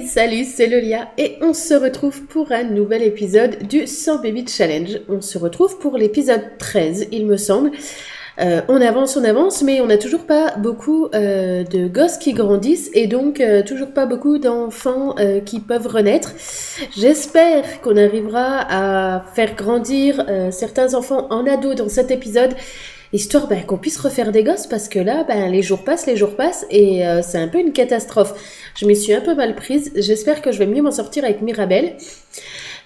Salut, c'est Lolia et on se retrouve pour un nouvel épisode du 100 Baby Challenge. On se retrouve pour l'épisode 13, il me semble. On avance, mais on n'a toujours pas beaucoup de gosses qui grandissent et donc toujours pas beaucoup d'enfants qui peuvent renaître. J'espère qu'on arrivera à faire grandir certains enfants en ados dans cet épisode, histoire qu'on puisse refaire des gosses, parce que là, les jours passent et c'est un peu une catastrophe. Je m'y suis un peu mal prise, j'espère que je vais mieux m'en sortir avec Mirabelle.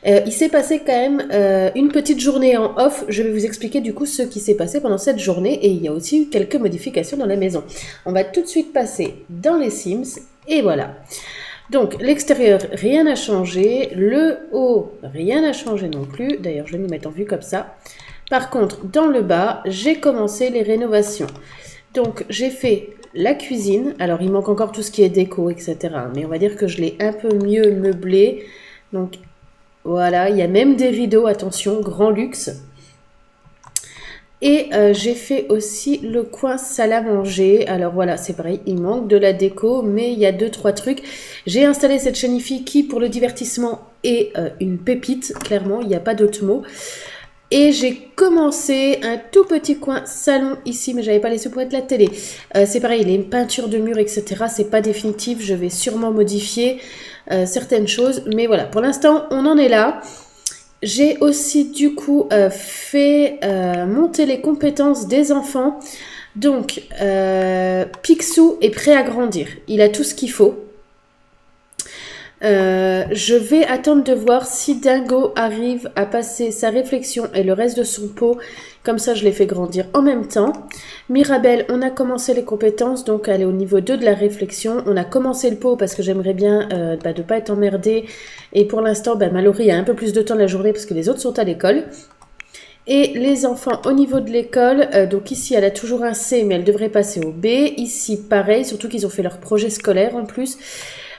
Il s'est passé quand même une petite journée en off. Je vais vous expliquer du coup ce qui s'est passé pendant cette journée, et il y a aussi eu quelques modifications dans la maison. On va tout de suite passer dans les Sims, et voilà. Donc l'extérieur, rien n'a changé, le haut, rien n'a changé non plus. D'ailleurs, je vais nous mettre en vue comme ça. Par contre, dans le bas, j'ai commencé les rénovations. Donc, j'ai fait la cuisine. Alors, il manque encore tout ce qui est déco, etc. Mais on va dire que je l'ai un peu mieux meublé. Donc, voilà. Il y a même des rideaux, attention, grand luxe. Et j'ai fait aussi le coin salle à manger. Alors voilà, c'est pareil, il manque de la déco, mais il y a 2-3 trucs. J'ai installé cette chaîne IFI qui, pour le divertissement, est une pépite. Clairement, il n'y a pas d'autre mot. Et j'ai commencé un tout petit coin salon ici, mais j'avais pas laissé pour mettre la télé. C'est pareil, les peintures de murs, etc. C'est pas définitif, je vais sûrement modifier certaines choses. Mais voilà, pour l'instant, on en est là. J'ai aussi du coup fait monter les compétences des enfants. Donc, Picsou est prêt à grandir. Il a tout ce qu'il faut. Je vais attendre de voir si Dingo arrive à passer sa réflexion et le reste de son pot. Comme ça, je les fais grandir en même temps. Mirabelle, on a commencé les compétences, donc elle est au niveau 2 de la réflexion. On a commencé le pot parce que j'aimerais bien de pas être emmerdée. Et pour l'instant, Mallory a un peu plus de temps la journée parce que les autres sont à l'école. Et les enfants au niveau de l'école, donc ici elle a toujours un C, mais elle devrait passer au B. Ici, pareil, surtout qu'ils ont fait leur projet scolaire en plus.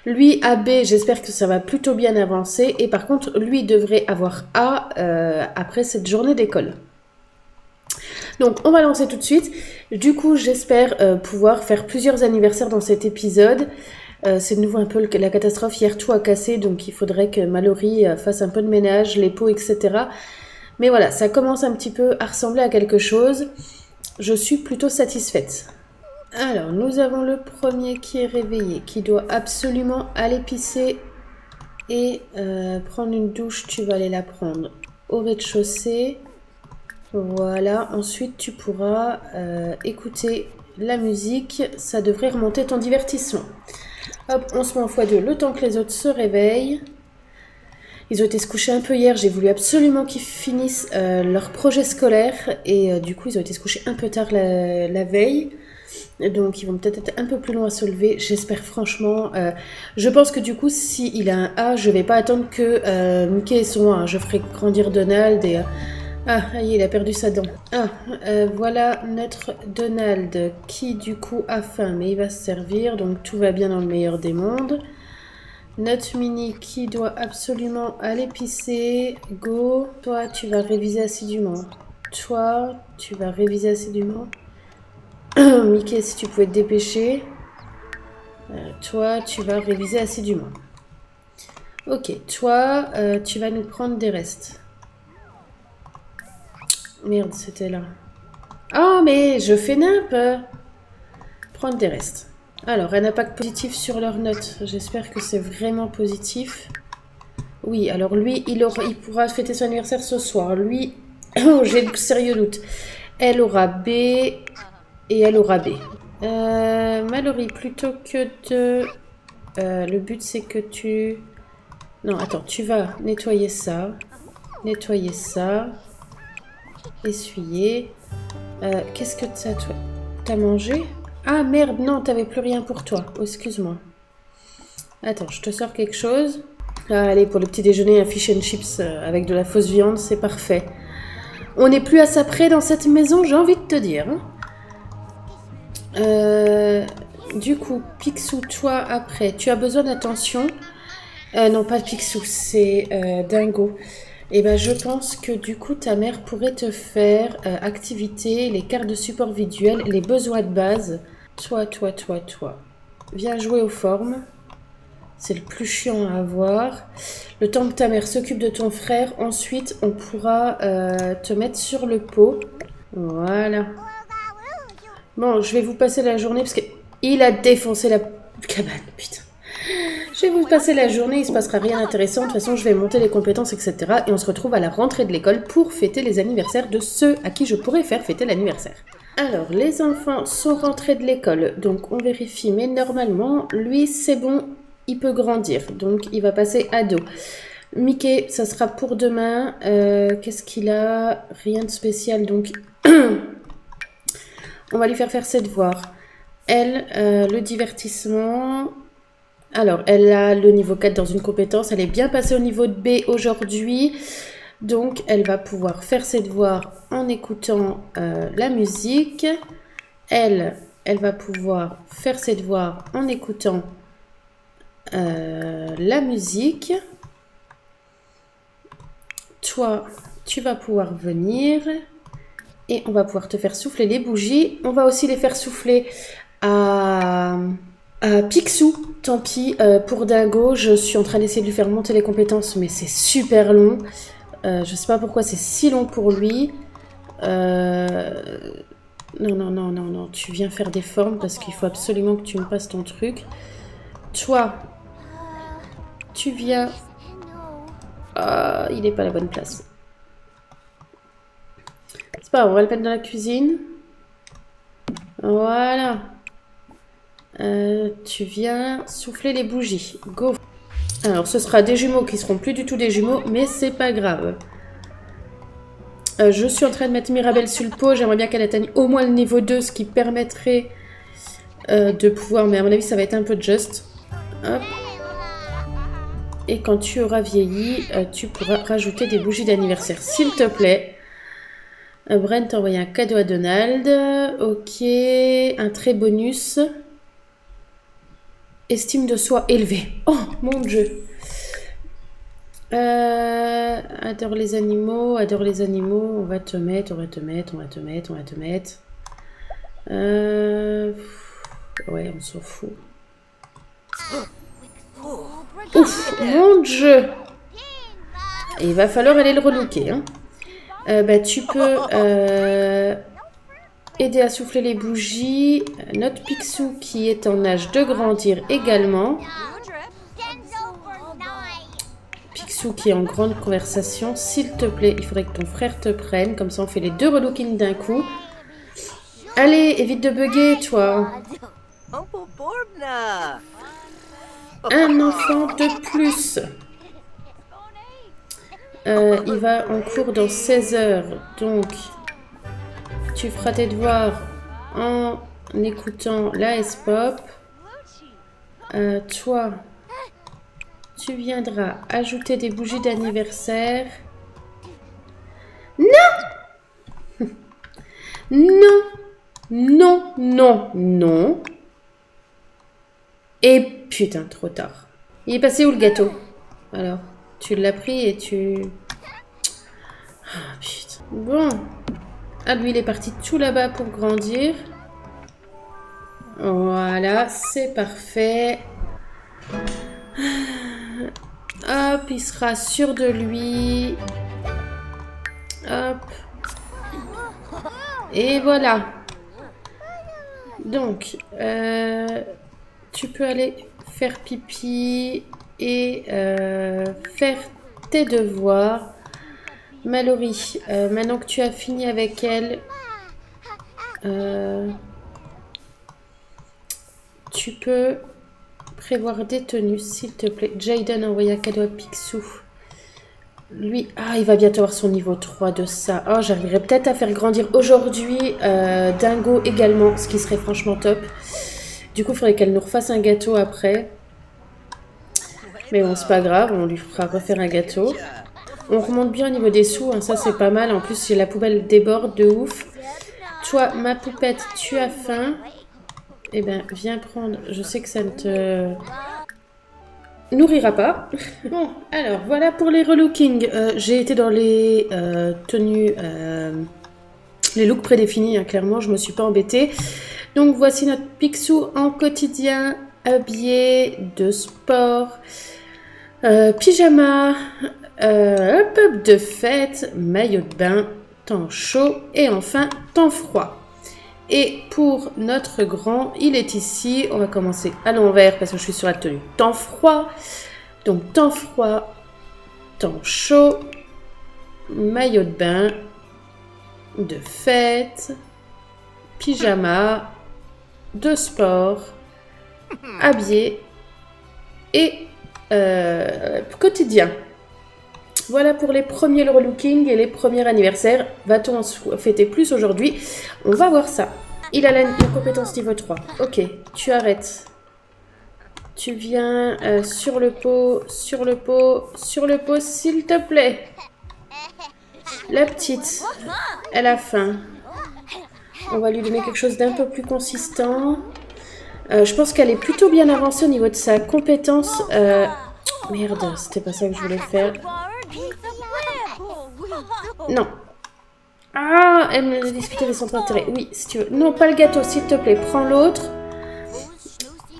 Lui, AB, j'espère que ça va plutôt bien avancer. Et par contre, lui devrait avoir A après cette journée d'école. Donc, on va lancer tout de suite. Du coup, j'espère pouvoir faire plusieurs anniversaires dans cet épisode. C'est de nouveau un peu la catastrophe. Hier, tout a cassé, donc il faudrait que Mallory fasse un peu de ménage, les pots, etc. Mais voilà, ça commence un petit peu à ressembler à quelque chose. Je suis plutôt satisfaite. Alors, nous avons le premier qui est réveillé, qui doit absolument aller pisser et prendre une douche. Tu vas aller la prendre au rez-de-chaussée. Voilà, ensuite tu pourras écouter la musique. Ça devrait remonter ton divertissement. Hop, on se met en x2 le temps que les autres se réveillent. Ils ont été se coucher un peu hier, j'ai voulu absolument qu'ils finissent leur projet scolaire. Et du coup, ils ont été se coucher un peu tard la veille. Donc ils vont peut-être être un peu plus loin à se lever, j'espère franchement. Je pense que du coup, s'il a un A, je vais pas attendre que Mickey ait son A. Je ferai grandir Donald et... Ah, il a perdu sa dent. Voilà notre Donald qui du coup a faim, mais il va se servir, donc tout va bien dans le meilleur des mondes. Notre Mini qui doit absolument aller pisser. Go. Toi, tu vas réviser assidûment. Toi, tu vas réviser assidûment. Mickey, si tu pouvais te dépêcher. Toi, tu vas réviser assidûment. Ok, toi, tu vas nous prendre des restes. Merde, c'était là. Oh, mais je fais nimp. Prendre des restes. Alors, un impact positif sur leurs notes. J'espère que c'est vraiment positif. Oui, alors lui, il pourra fêter son anniversaire ce soir. Lui, j'ai de sérieux doutes. Elle aura B... Et elle aura B. Mallory, plutôt que de... le but, c'est que tu... Non, attends, tu vas nettoyer ça. Nettoyer ça. Essuyer. Qu'est-ce que t'as, toi? T'as mangé? Ah, merde, non, t'avais plus rien pour toi. Oh, excuse-moi. Attends, je te sors quelque chose. Ah, allez, pour le petit déjeuner, un fish and chips avec de la fausse viande, c'est parfait. On n'est plus à ça près dans cette maison, j'ai envie de te dire. Hein. Du coup, Picsou, toi, après, tu as besoin d'attention. Non, pas Picsou, c'est Dingo. Et ben, je pense que du coup, ta mère pourrait te faire activité, les cartes de support visuel, les besoins de base. Toi. Viens jouer aux formes. C'est le plus chiant à avoir. Le temps que ta mère s'occupe de ton frère, ensuite on pourra te mettre sur le pot. Voilà. Bon, je vais vous passer la journée parce qu'il a défoncé la cabane, putain. Je vais vous passer la journée, il se passera rien d'intéressant. De toute façon, je vais monter les compétences, etc. Et on se retrouve à la rentrée de l'école pour fêter les anniversaires de ceux à qui je pourrais faire fêter l'anniversaire. Alors, les enfants sont rentrés de l'école, donc on vérifie. Mais normalement, lui, c'est bon, il peut grandir. Donc, il va passer ado. Mickey, ça sera pour demain. Qu'est-ce qu'il a? Rien de spécial, donc on va lui faire ses devoirs. Elle, le divertissement... Alors, elle a le niveau 4 dans une compétence. Elle est bien passée au niveau de B aujourd'hui. Donc, elle va pouvoir faire ses devoirs en écoutant la musique. Elle va pouvoir faire ses devoirs en écoutant la musique. Toi, tu vas pouvoir venir. Et on va pouvoir te faire souffler les bougies. On va aussi les faire souffler à Picsou. Tant pis pour Dingo. Je suis en train d'essayer de lui faire monter les compétences, mais c'est super long. Je sais pas pourquoi c'est si long pour lui. Non. Tu viens faire des formes parce qu'il faut absolument que tu me passes ton truc. Toi, tu viens... il n'est pas à la bonne place. C'est pas grave, on va le mettre dans la cuisine. Voilà. Tu viens souffler les bougies. Go. Alors, ce sera des jumeaux qui seront plus du tout des jumeaux, mais c'est pas grave. Je suis en train de mettre Mirabelle sur le pot. J'aimerais bien qu'elle atteigne au moins le niveau 2, ce qui permettrait de pouvoir... Mais à mon avis, ça va être un peu juste. Hop. Et quand tu auras vieilli, tu pourras rajouter des bougies d'anniversaire, s'il te plaît. Brent t'a envoyé un cadeau à Donald. Ok. Un trait bonus. Estime de soi élevée. Oh, mon Dieu. Adore les animaux. Adore les animaux. On va te mettre. Ouais, on s'en fout. Ouf, mon Dieu. Et il va falloir aller le relooker. Hein. Tu peux aider à souffler les bougies. Notre Picsou qui est en âge de grandir également. Picsou qui est en grande conversation. S'il te plaît, il faudrait que ton frère te prenne. Comme ça, on fait les deux relookings d'un coup. Allez, évite de bugger, toi. Un enfant de plus. Il va en cours dans 16 heures. Donc, tu feras tes devoirs en écoutant la S-Pop. Toi, tu viendras ajouter des bougies d'anniversaire. Non! Non. Et putain, trop tard. Il est passé où le gâteau? Alors, tu l'as pris et tu... Ah, putain. Bon. Ah, lui, il est parti tout là-bas pour grandir. Voilà, c'est parfait. Hop, il sera sûr de lui. Hop. Et voilà. Donc, tu peux aller faire pipi et faire tes devoirs. Mallory, maintenant que tu as fini avec elle, tu peux prévoir des tenues, s'il te plaît. Jaden a envoyé un cadeau à Picsou. Lui, il va bientôt avoir son niveau 3 de ça. Oh, j'arriverai peut-être à faire grandir aujourd'hui Dingo également, ce qui serait franchement top. Du coup, il faudrait qu'elle nous refasse un gâteau après. Mais bon, c'est pas grave, on lui fera refaire un gâteau. On remonte bien au niveau des sous, hein, ça c'est pas mal. En plus, si la poubelle déborde de ouf. Toi, ma poupette, tu as faim. Eh ben, viens prendre. Je sais que ça ne te nourrira pas. Bon, alors, voilà pour les relookings. J'ai été dans les tenues, les looks prédéfinis, hein, clairement, je me suis pas embêtée. Donc, voici notre Picsou en quotidien. habillé, de sport, pyjama, de fête, maillot de bain, temps chaud et enfin temps froid. Et pour notre grand, il est ici. On va commencer à l'envers parce que je suis sur la tenue temps froid. Donc temps froid, temps chaud, maillot de bain, de fête, pyjama, de sport, habillé et quotidien. Voilà pour les premiers relooking et les premiers anniversaires. Va-t-on en fêter plus aujourd'hui? On va voir ça. Il a la compétence niveau 3. Ok, tu arrêtes. Tu viens sur le pot, s'il te plaît. La petite, elle a faim. On va lui donner quelque chose d'un peu plus consistant. Je pense qu'elle est plutôt bien avancée au niveau de sa compétence. Merde, c'était pas ça que je voulais faire. Non. Ah, elle me a discuté des centres d'intérêt. Oui, si tu veux. Non, pas le gâteau, s'il te plaît. Prends l'autre.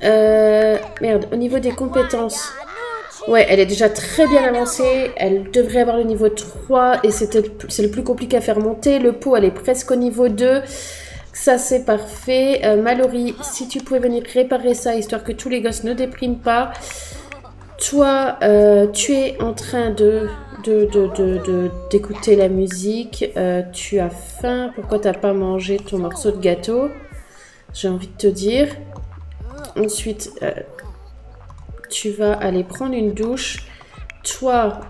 Merde, au niveau des compétences. Ouais, elle est déjà très bien avancée. Elle devrait avoir le niveau 3 et c'est le plus compliqué à faire monter. Le pot, elle est presque au niveau 2. Ça, c'est parfait. Mallory, si tu pouvais venir réparer ça, histoire que tous les gosses ne dépriment pas. Toi, tu es en train d'écouter la musique. Tu as faim. Pourquoi t'as pas mangé ton morceau de gâteau? J'ai envie de te dire. Ensuite, tu vas aller prendre une douche. Toi,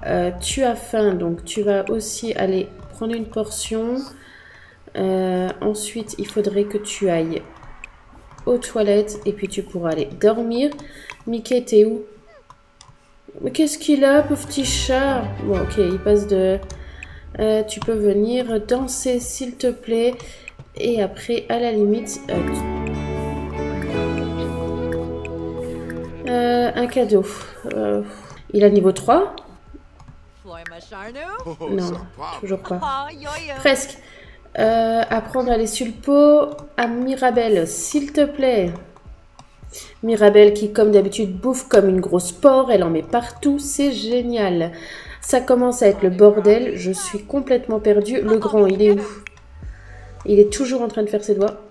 tu as faim, donc tu vas aussi aller prendre une portion. Ensuite, il faudrait que tu ailles aux toilettes et puis tu pourras aller dormir. Mickey, t'es où? Mais qu'est-ce qu'il a, pauvre petit chat? Bon, ok, il passe de... tu peux venir danser, s'il te plaît. Et après, à la limite... un cadeau. Il a niveau 3? Non, toujours pas. Presque. Apprendre à aller sur le pot à Mirabelle, s'il te plaît. Mirabelle qui, comme d'habitude, bouffe comme une grosse porc. Elle en met partout. C'est génial. Ça commence à être le bordel. Je suis complètement perdue. Le grand, il est où? Il est toujours en train de faire ses doigts.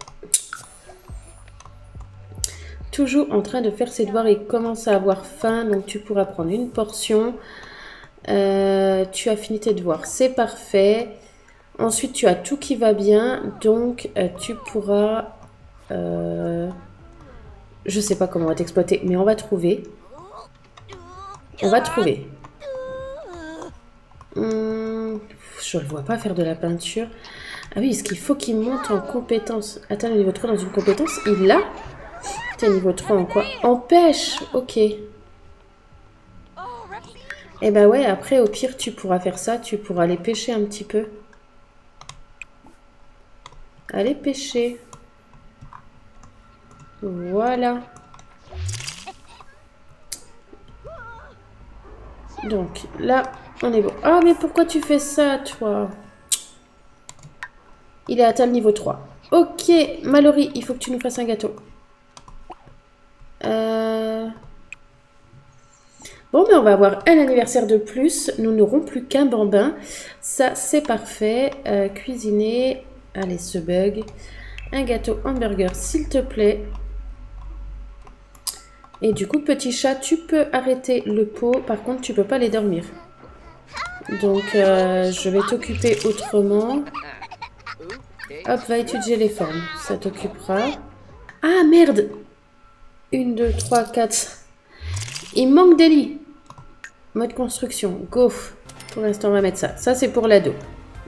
Toujours en train de faire ses devoirs. Il commence à avoir faim. Donc, tu pourras prendre une portion. Tu as fini tes devoirs. C'est parfait. Ensuite, tu as tout qui va bien. Donc, tu pourras... je sais pas comment on va t'exploiter, mais on va trouver. On va trouver. Je ne le vois pas faire de la peinture. Ah oui, est-ce qu'il faut qu'il monte en compétence? Attends, le niveau 3 dans une compétence, il l'a? T'es niveau 3 en quoi? En pêche. Ok. Eh ben ouais, après, au pire, tu pourras faire ça. Tu pourras aller pêcher un petit peu. Allez pêcher. Voilà. Donc, là, on est bon. Ah, mais pourquoi tu fais ça, toi? Il est atteint le niveau 3. Ok, Mallory, il faut que tu nous fasses un gâteau. Bon, mais on va avoir un anniversaire de plus. Nous n'aurons plus qu'un bambin. Ça, c'est parfait. Cuisiner. Allez, ce bug. Un gâteau hamburger, s'il te plaît. Et du coup, petit chat, tu peux arrêter le pot. Par contre, tu peux pas aller dormir. Donc, je vais t'occuper autrement. Hop, va étudier les formes. Ça t'occupera. Ah, merde! 1, 2, 3, 4. Il manque des lits. Mode construction. Go. Pour l'instant, on va mettre ça. Ça, c'est pour l'ado.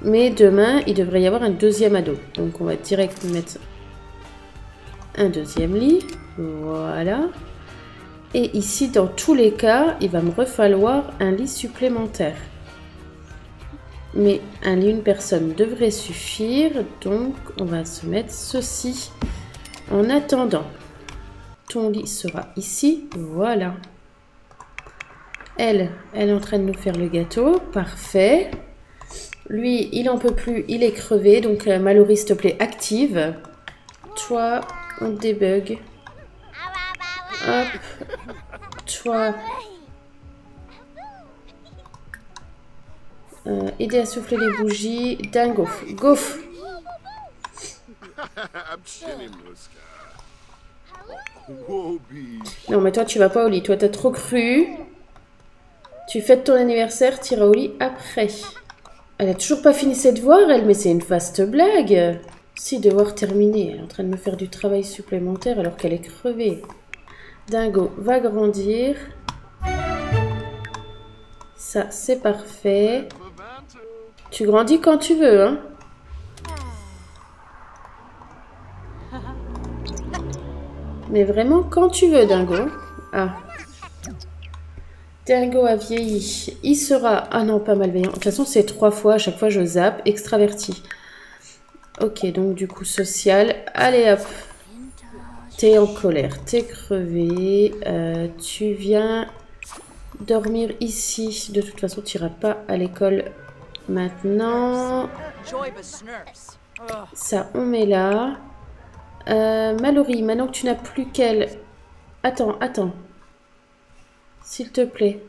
Mais demain, il devrait y avoir un deuxième ado. Donc, on va direct mettre un deuxième lit. Voilà. Et ici, dans tous les cas, il va me refalloir un lit supplémentaire. Mais un lit, une personne devrait suffire. Donc, on va se mettre ceci. En attendant, ton lit sera ici. Voilà. Elle est en train de nous faire le gâteau. Parfait. Lui, il en peut plus. Il est crevé. Donc, Mallory, s'il te plaît, active. Toi, on débug. Hop. Toi. Aider à souffler les bougies. Dingo. Gouf. Non, mais toi, tu vas pas au lit. Toi, t'as trop cru. Tu fêtes ton anniversaire, t'iras au lit après. Elle a toujours pas fini ses devoirs, elle, mais c'est une vaste blague. Si, devoir terminé. Elle est en train de me faire du travail supplémentaire alors qu'elle est crevée. Dingo va grandir. Ça, c'est parfait. Tu grandis quand tu veux, hein. Mais vraiment quand tu veux, Dingo. Ah. Dingo a vieilli. Il sera... Ah non, pas malveillant. De toute façon, c'est 3 fois. À chaque fois, je zappe. Extraverti. Ok, donc du coup, social. Allez, hop. T'es en colère. T'es crevé. Tu viens dormir ici. De toute façon, tu n'iras pas à l'école maintenant. Ça, on met là. Mallory, maintenant que tu n'as plus qu'elle... Attends. S'il te plaît.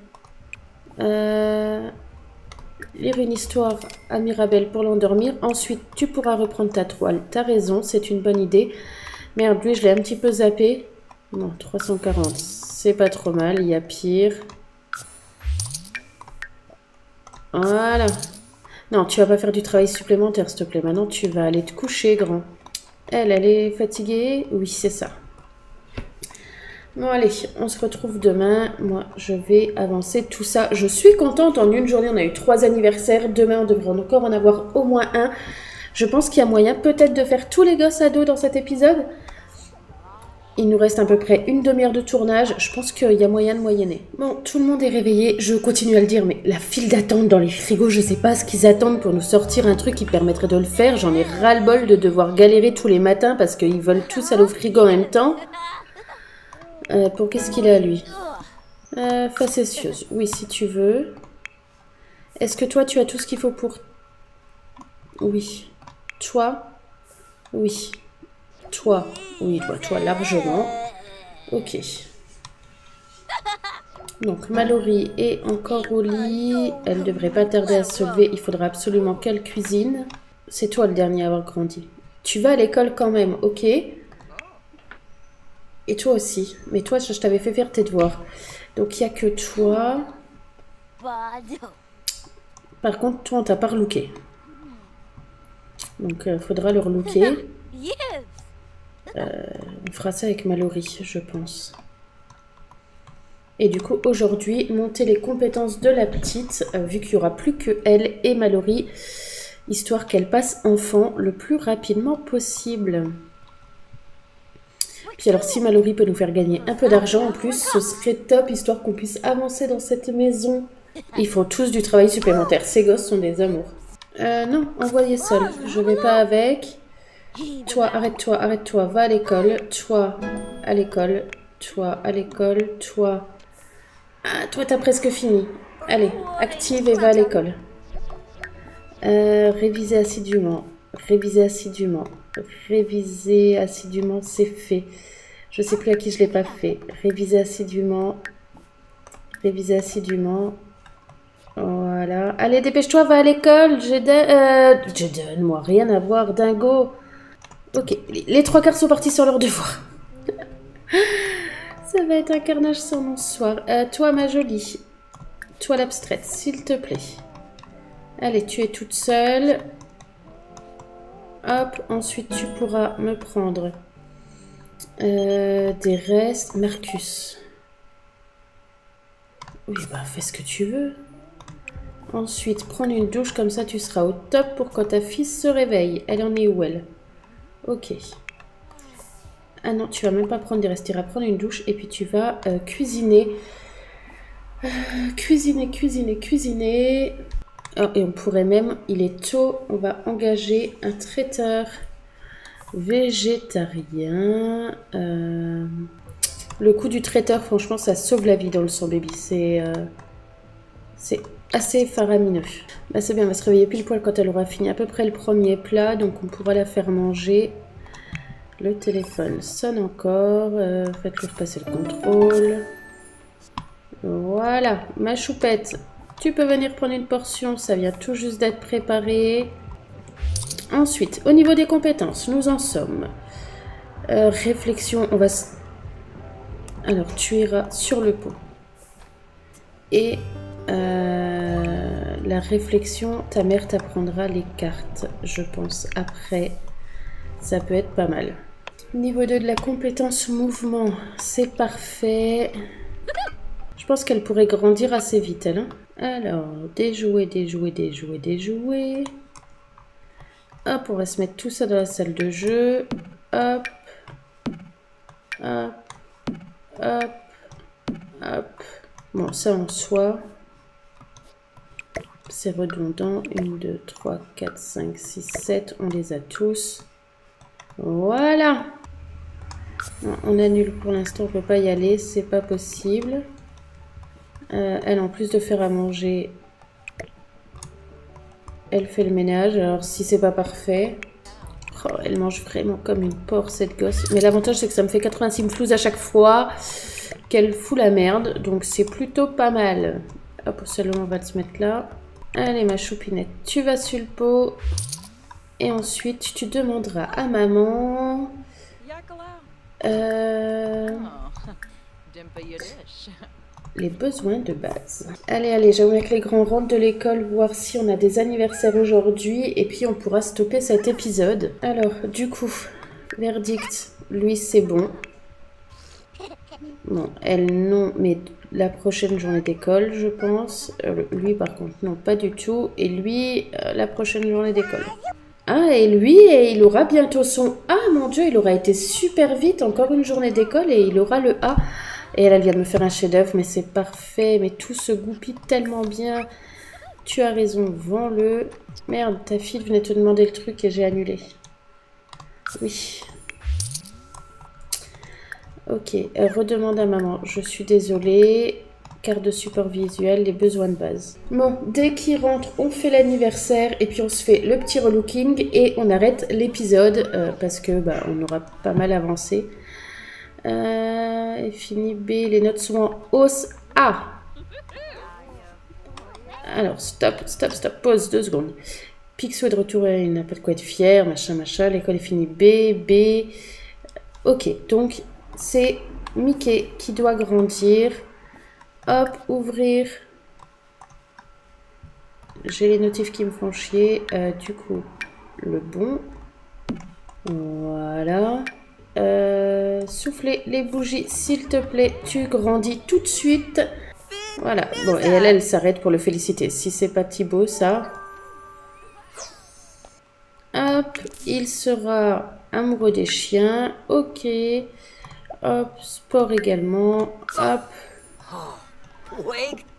Lire une histoire à Mirabelle pour l'endormir. Ensuite, tu pourras reprendre ta toile. T'as raison, c'est une bonne idée. Merde, lui, je l'ai un petit peu zappé. Non, 340. C'est pas trop mal, il y a pire. Voilà. Non, tu vas pas faire du travail supplémentaire, s'il te plaît. Maintenant, tu vas aller te coucher, grand. Elle est fatiguée? Oui, c'est ça. Bon, allez, on se retrouve demain. Moi, je vais avancer tout ça. Je suis contente. En une journée, on a eu 3 anniversaires. Demain, on devrait encore en avoir au moins un. Je pense qu'il y a moyen peut-être de faire tous les gosses ados dans cet épisode. Il nous reste à peu près une demi-heure de tournage. Je pense qu'il y a moyen de moyenner. Bon, tout le monde est réveillé. Je continue à le dire, mais la file d'attente dans les frigos, je sais pas ce qu'ils attendent pour nous sortir un truc qui permettrait de le faire. J'en ai ras-le-bol de devoir galérer tous les matins parce qu'ils veulent tous aller au frigo en même temps. Pour qu'est-ce qu'il a, lui? Facétieuse. Oui, si tu veux. Est-ce que toi, tu as tout ce qu'il faut pour... Oui. Toi? Oui. Toi? Oui, toi, largement. Ok. Donc, Mallory est encore au lit. Elle devrait pas tarder à se lever. Il faudra absolument qu'elle cuisine. C'est toi le dernier à avoir grandi. Tu vas à l'école quand même, ok? Et toi aussi. Mais toi, je t'avais fait faire tes devoirs. Donc, il n'y a que toi. Par contre, toi, on t'a pas relooké. Donc, il faudra le relooker. On fera ça avec Mallory, je pense. Et du coup, aujourd'hui, monter les compétences de la petite, vu qu'il n'y aura plus que elle et Mallory, histoire qu'elle passe enfant le plus rapidement possible. Puis alors, si Mallory peut nous faire gagner un peu d'argent en plus, ce serait top, histoire qu'on puisse avancer dans cette maison. Ils font tous du travail supplémentaire. Ces gosses sont des amours. Non, envoyez seul. Je vais pas avec. Toi, arrête-toi, va à l'école. Toi, à l'école. Toi, à l'école. Toi. Ah, toi, t'as presque fini. Allez, active et va à l'école. Réviser assidûment. Réviser assidûment. Réviser assidûment, c'est fait. Je sais plus à qui je l'ai pas fait. Réviser assidûment. Réviser assidûment. Voilà. Allez, dépêche-toi, va à l'école. Jaden, moi, rien à voir, dingo. Ok, les 3 quarts sont partis sur leur devoir. Ça va être un carnage sans nom ce soir. Toi, ma jolie. Toi, l'abstraite, s'il te plaît. Allez, tu es toute seule. Hop, ensuite, tu pourras me prendre des restes. Marcus. Oui, bah, fais ce que tu veux. Ensuite, prendre une douche, comme ça, tu seras au top pour quand ta fille se réveille. Elle en est où, elle? Ok. Ah non, tu vas même pas prendre des restes. Tu iras prendre une douche et puis tu vas cuisiner. Cuisiner. Oh, et on pourrait même, il est tôt, on va engager un traiteur végétarien. Le coup du traiteur, franchement, ça sauve la vie dans le sang baby. C'est assez faramineux. Bah, c'est bien, elle va se réveiller pile poil quand elle aura fini à peu près le premier plat. Donc on pourra la faire manger. Le téléphone sonne encore. Faites-lui repasser le contrôle. Voilà, ma choupette. Tu peux venir prendre une portion, ça vient tout juste d'être préparé. Ensuite, au niveau des compétences, nous en sommes. Réflexion, on va... Alors, tu iras sur le pot. Et la réflexion, ta mère t'apprendra les cartes, je pense. Après, ça peut être pas mal. Niveau 2 de la compétence mouvement, c'est parfait. Je pense qu'elle pourrait grandir assez vite, elle. Hein. Alors, déjouer, déjouer, déjouer, déjouer. Hop, on va se mettre tout ça dans la salle de jeu. Hop. Hop. Hop. Hop. Bon, ça en soi. C'est redondant. 1, 2, 3, 4, 5, 6, 7. On les a tous. Voilà. Non, on annule pour l'instant. On ne peut pas y aller. C'est pas possible. Elle, en plus de faire à manger, elle fait le ménage. Alors, si c'est pas parfait... Oh, elle mange vraiment comme une porc, cette gosse. Mais l'avantage, c'est que ça me fait 86 floues à chaque fois qu'elle fout la merde. Donc, c'est plutôt pas mal. Hop, seulement, on va se mettre là. Allez, ma choupinette, tu vas sur le pot. Et ensuite, tu demanderas à maman... les besoins de base. Allez, allez, j'aimerais que les grands rentrent de l'école, voir si on a des anniversaires aujourd'hui, et puis on pourra stopper cet épisode. Alors, du coup, verdict, lui c'est bon. Bon, elle non, mais la prochaine journée d'école, je pense. Lui par contre, non, pas du tout. Et lui, la prochaine journée d'école. Ah, et lui, il aura bientôt son A, mon Dieu, il aura été super vite, encore une journée d'école, et il aura le A. Et elle vient de me faire un chef-d'œuvre, mais c'est parfait. Mais tout se goupille tellement bien. Tu as raison, vends-le. Merde, ta fille venait te demander le truc et j'ai annulé. Oui. Ok, redemande à maman. Je suis désolée. Carte de support visuel, les besoins de base. Bon, dès qu'il rentre, on fait l'anniversaire et puis on se fait le petit relooking et on arrête l'épisode parce que bah, on aura pas mal avancé. Et fini B, les notes sont en hausse. A. Alors, stop, pause 2 secondes. Picsou est de retour, il n'a pas de quoi être fier, machin, machin. L'école est finie B, B. Ok, donc c'est Mickey qui doit grandir. Hop, ouvrir. J'ai les notifs qui me font chier. Du coup, le bon. Voilà. Souffler les bougies, s'il te plaît. Tu grandis tout de suite. Voilà. Bon, et elle s'arrête pour le féliciter. Si c'est pas Thibaut, ça. Hop. Il sera amoureux des chiens. Ok. Hop. Sport également. Hop.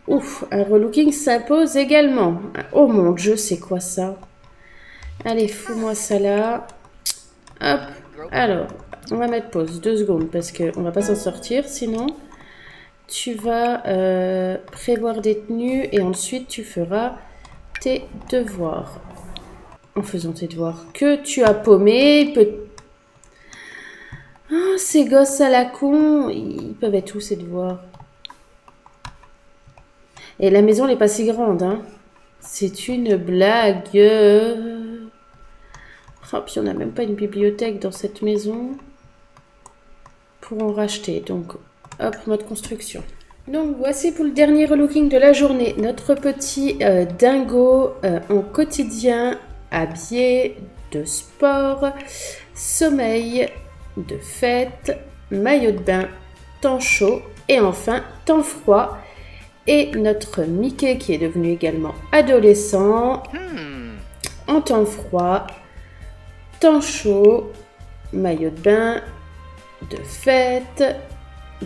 Ouf. Un relooking s'impose également. Oh mon Dieu, c'est quoi ça? Allez, fous-moi ça là. Hop. Alors, on va mettre pause 2 secondes parce qu'on va pas s'en sortir sinon. Tu vas prévoir des tenues et ensuite tu feras tes devoirs. En faisant tes devoirs que tu as paumé. Oh, ces gosses à la con, ils peuvent être où ces devoirs? Et la maison n'est pas si grande, hein. C'est une blague. Oh, puis on n'a même pas une bibliothèque dans cette maison pour en racheter. Donc, hop, mode construction. Donc, voici pour le dernier relooking de la journée. Notre petit dingo en quotidien, habillé, de sport, sommeil, de fête, maillot de bain, temps chaud et enfin temps froid. Et notre Mickey qui est devenu également adolescent, en temps froid, temps chaud, maillot de bain, de fête,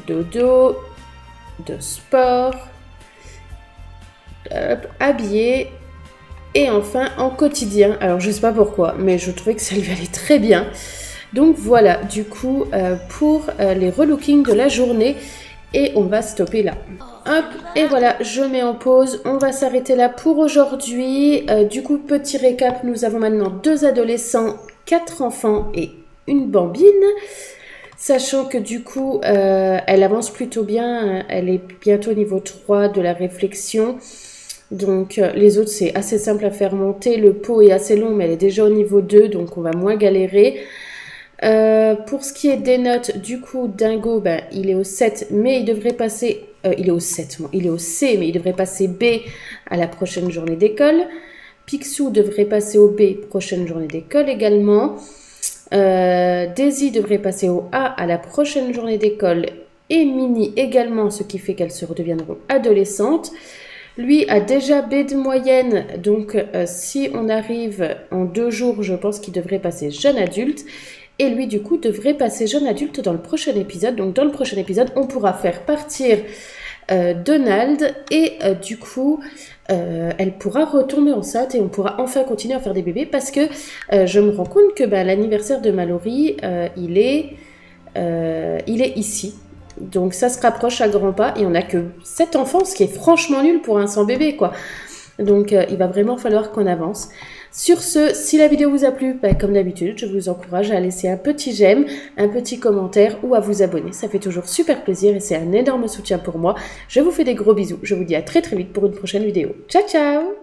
dodo, de sport, habillé et enfin en quotidien. Alors je sais pas pourquoi, mais je trouvais que ça lui allait très bien. Donc voilà, du coup, pour les relookings de la journée. Et on va stopper là. Hop, et voilà, je mets en pause. On va s'arrêter là pour aujourd'hui. Du coup, petit récap, nous avons maintenant 2 adolescents, 4 enfants et une bambine. Sachant que du coup, elle avance plutôt bien, elle est bientôt au niveau 3 de la réflexion. Donc les autres, c'est assez simple à faire monter. Le pot est assez long, mais elle est déjà au niveau 2, donc on va moins galérer. Pour ce qui est des notes, du coup, Dingo, ben, il est au 7, mais il devrait passer... il est au 7, il est au C, mais il devrait passer B à la prochaine journée d'école. Picsou devrait passer au B, prochaine journée d'école également. Daisy devrait passer au A à la prochaine journée d'école et Minnie également, ce qui fait qu'elles se redeviendront adolescentes. Lui a déjà B de moyenne, donc si on arrive en 2 jours, je pense qu'il devrait passer jeune adulte. Et lui, du coup, devrait passer jeune adulte dans le prochain épisode. Donc, dans le prochain épisode, on pourra faire partir Donald et du coup, elle pourra retomber enceinte et on pourra enfin continuer à faire des bébés parce que je me rends compte que l'anniversaire de Mallory, il est ici. Donc, ça se rapproche à grands pas et on n'a que 7 enfants, ce qui est franchement nul pour un sans bébé, quoi. Donc, il va vraiment falloir qu'on avance. Sur ce, si la vidéo vous a plu, comme d'habitude, je vous encourage à laisser un petit j'aime, un petit commentaire ou à vous abonner. Ça fait toujours super plaisir et c'est un énorme soutien pour moi. Je vous fais des gros bisous. Je vous dis à très très vite pour une prochaine vidéo. Ciao ciao!